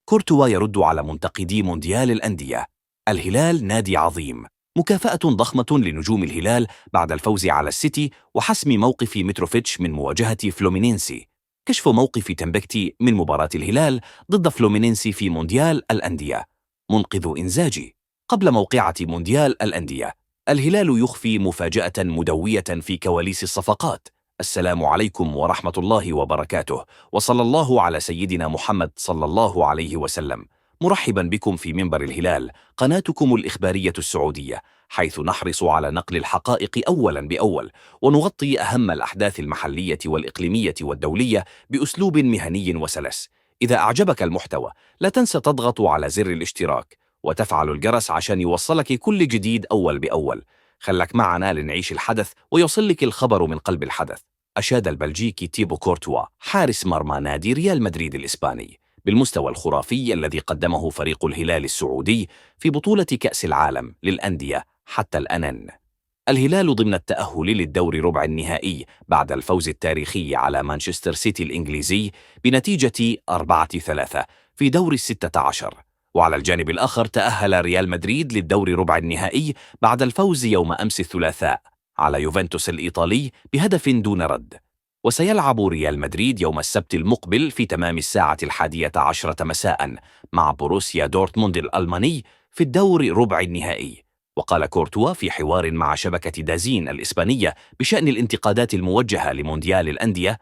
كورتوا يرد على منتقدي مونديال الأندية: الهلال نادي عظيم، مكافأة ضخمة لنجوم الهلال بعد الفوز على السيتي وحسم موقف متروفيتش من مواجهة فلومينينسي. كشف موقف تمبكتي من مباراة الهلال ضد فلومينينسي في مونديال الأندية. منقذ إنزاجي. قبل موقعة مونديال الأندية، الهلال يخفي مفاجأة مدوية في كواليس الصفقات. السلام عليكم ورحمة الله وبركاته، وصلى الله على سيدنا محمد صلى الله عليه وسلم. مرحبا بكم في منبر الهلال، قناتكم الإخبارية السعودية، حيث نحرص على نقل الحقائق أولا بأول، ونغطي أهم الأحداث المحلية والإقليمية والدولية بأسلوب مهني وسلس. إذا أعجبك المحتوى، لا تنسى تضغط على زر الاشتراك وتفعل الجرس عشان يوصلك كل جديد أول بأول. خلك معنا لنعيش الحدث ويوصلك الخبر من قلب الحدث. أشاد البلجيكي تيبو كورتوا حارس مرمى نادي ريال مدريد الإسباني بالمستوى الخرافي الذي قدمه فريق الهلال السعودي في بطولة كأس العالم للأندية حتى الآن. الهلال ضمن التأهل للدور ربع النهائي بعد الفوز التاريخي على مانشستر سيتي الإنجليزي بنتيجة 4-3 في دور 16. وعلى الجانب الآخر تأهل ريال مدريد للدور ربع النهائي بعد الفوز يوم أمس الثلاثاء على يوفنتوس الإيطالي بهدف دون رد. وسيلعب ريال مدريد يوم السبت المقبل في تمام 11:10 مساء مع بوروسيا دورتموند الألماني في الدور ربع النهائي. وقال كورتوا في حوار مع شبكة دازين الإسبانية بشأن الانتقادات الموجهة لمونديال الأندية: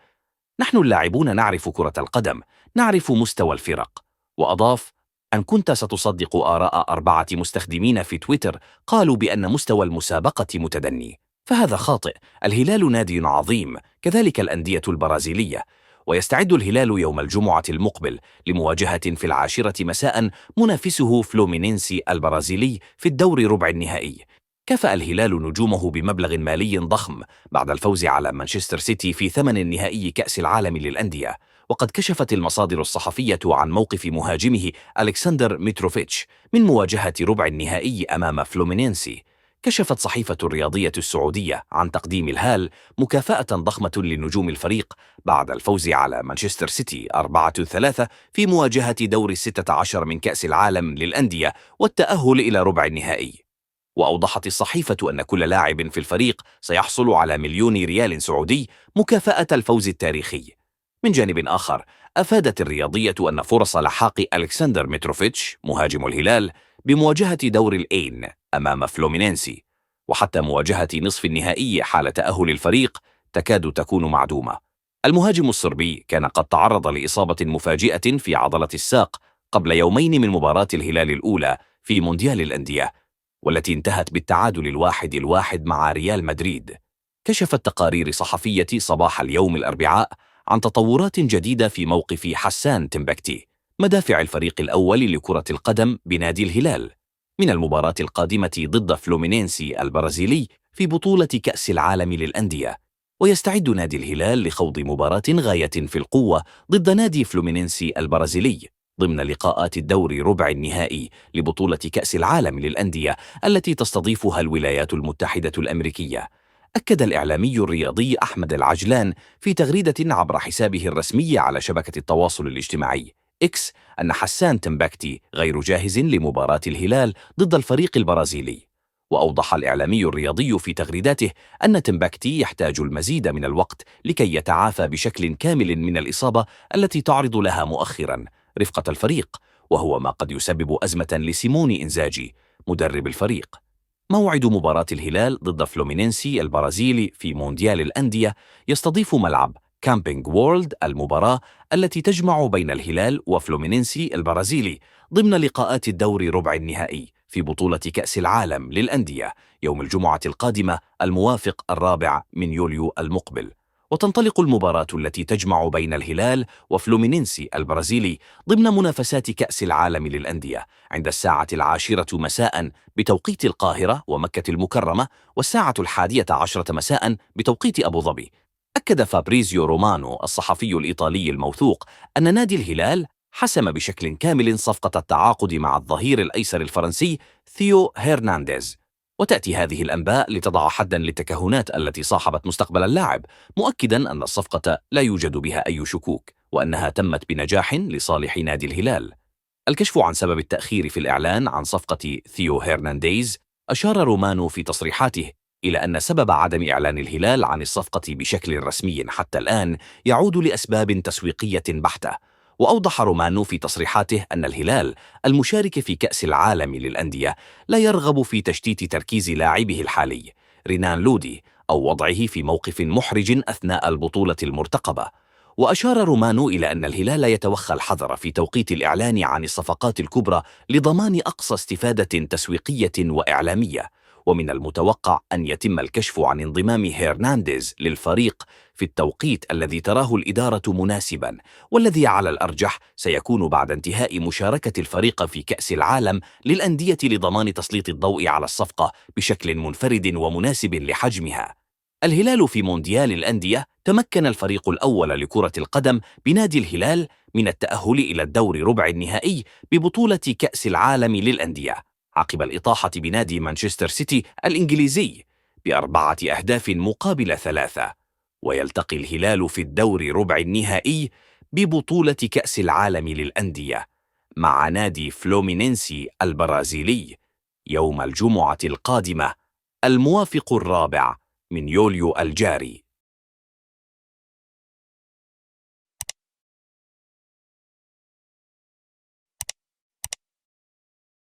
نحن اللاعبون نعرف كرة القدم، نعرف مستوى الفرق. وأضاف: أن كنت ستصدق آراء 4 مستخدمين في تويتر قالوا بأن مستوى المسابقة متدني، فهذا خاطئ. الهلال نادي عظيم، كذلك الأندية البرازيلية. ويستعد الهلال يوم الجمعة المقبل لمواجهة في 10 مساء منافسه فلومينينسي البرازيلي في الدور ربع النهائي. كافأ الهلال نجومه بمبلغ مالي ضخم بعد الفوز على مانشستر سيتي في ثمن نهائي كأس العالم للأندية. وقد كشفت المصادر الصحفية عن موقف مهاجمه ألكسندر متروفيتش من مواجهة ربع النهائي أمام فلومينينسي. كشفت صحيفة الرياضية السعودية عن تقديم الهلال مكافأة ضخمة لنجوم الفريق بعد الفوز على مانشستر سيتي 4-3 في مواجهة دور 16 من كأس العالم للأندية والتأهل إلى ربع النهائي. وأوضحت الصحيفة أن كل لاعب في الفريق سيحصل على 1,000,000 ريال سعودي مكافأة الفوز التاريخي. من جانب آخر، أفادت الرياضية أن فرص لحاق ألكسندر متروفيتش مهاجم الهلال بمواجهة دور الأين أمام فلومينينسي وحتى مواجهة نصف النهائي حال تأهل الفريق تكاد تكون معدومة. المهاجم الصربي كان قد تعرض لإصابة مفاجئة في عضلة الساق قبل يومين من مباراة الهلال الأولى في مونديال الأندية، والتي انتهت بالتعادل 1-1 مع ريال مدريد. كشفت تقارير صحفية صباح اليوم الأربعاء عن تطورات جديدة في موقف حسان تمبكتي مدافع الفريق الأول لكرة القدم بنادي الهلال من المباراة القادمة ضد فلومينينسي البرازيلي في بطولة كأس العالم للأندية. ويستعد نادي الهلال لخوض مباراة غاية في القوة ضد نادي فلومينينسي البرازيلي ضمن لقاءات الدور ربع النهائي لبطولة كأس العالم للأندية التي تستضيفها الولايات المتحدة الأمريكية. أكد الإعلامي الرياضي أحمد العجلان في تغريدة عبر حسابه الرسمي على شبكة التواصل الاجتماعي إكس أن حسان تمبكتي غير جاهز لمباراة الهلال ضد الفريق البرازيلي. وأوضح الإعلامي الرياضي في تغريداته أن تمبكتي يحتاج المزيد من الوقت لكي يتعافى بشكل كامل من الإصابة التي تعرض لها مؤخرا رفقة الفريق، وهو ما قد يسبب أزمة لسيموني إنزاجي مدرب الفريق. موعد مباراة الهلال ضد فلومينينسي البرازيلي في مونديال الأندية يستضيف ملعب كامبينج وورلد المباراة التي تجمع بين الهلال وفلومينينسي البرازيلي ضمن لقاءات الدور ربع النهائي في بطولة كأس العالم للأندية يوم الجمعة القادمة الموافق 4 يوليو المقبل. وتنطلق المباراة التي تجمع بين الهلال وفلومينينسي البرازيلي ضمن منافسات كأس العالم للأندية عند 10:10 مساء بتوقيت القاهرة ومكة المكرمة، 11:10 مساء بتوقيت أبو ظبي. أكد فابريزيو رومانو الصحفي الإيطالي الموثوق أن نادي الهلال حسم بشكل كامل صفقة التعاقد مع الظهير الأيسر الفرنسي ثيو هيرنانديز. وتأتي هذه الأنباء لتضع حداً للتكهنات التي صاحبت مستقبل اللاعب، مؤكداً أن الصفقة لا يوجد بها أي شكوك وأنها تمت بنجاح لصالح نادي الهلال. الكشف عن سبب التأخير في الإعلان عن صفقة ثيو هرنانديز. أشار رومانو في تصريحاته إلى أن سبب عدم إعلان الهلال عن الصفقة بشكل رسمي حتى الآن يعود لأسباب تسويقية بحتة. وأوضح رومانو في تصريحاته أن الهلال المشارك في كأس العالم للأندية لا يرغب في تشتيت تركيز لاعبه الحالي رينان لودي أو وضعه في موقف محرج أثناء البطولة المرتقبة. وأشار رومانو إلى أن الهلال يتوخى الحذر في توقيت الإعلان عن الصفقات الكبرى لضمان أقصى استفادة تسويقية وإعلامية، ومن المتوقع أن يتم الكشف عن انضمام هرنانديز للفريق في التوقيت الذي تراه الإدارة مناسباً، والذي على الأرجح سيكون بعد انتهاء مشاركة الفريق في كأس العالم للأندية لضمان تسليط الضوء على الصفقة بشكل منفرد ومناسب لحجمها. الهلال في مونديال الأندية. تمكن الفريق الأول لكرة القدم بنادي الهلال من التأهل إلى الدور ربع النهائي ببطولة كأس العالم للأندية عقب الإطاحة بنادي مانشستر سيتي الإنجليزي ب4 أهداف مقابل 3. ويلتقي الهلال في الدور ربع النهائي ببطولة كأس العالم للأندية مع نادي فلومينينسي البرازيلي يوم الجمعة القادمة الموافق 4 من يوليو الجاري.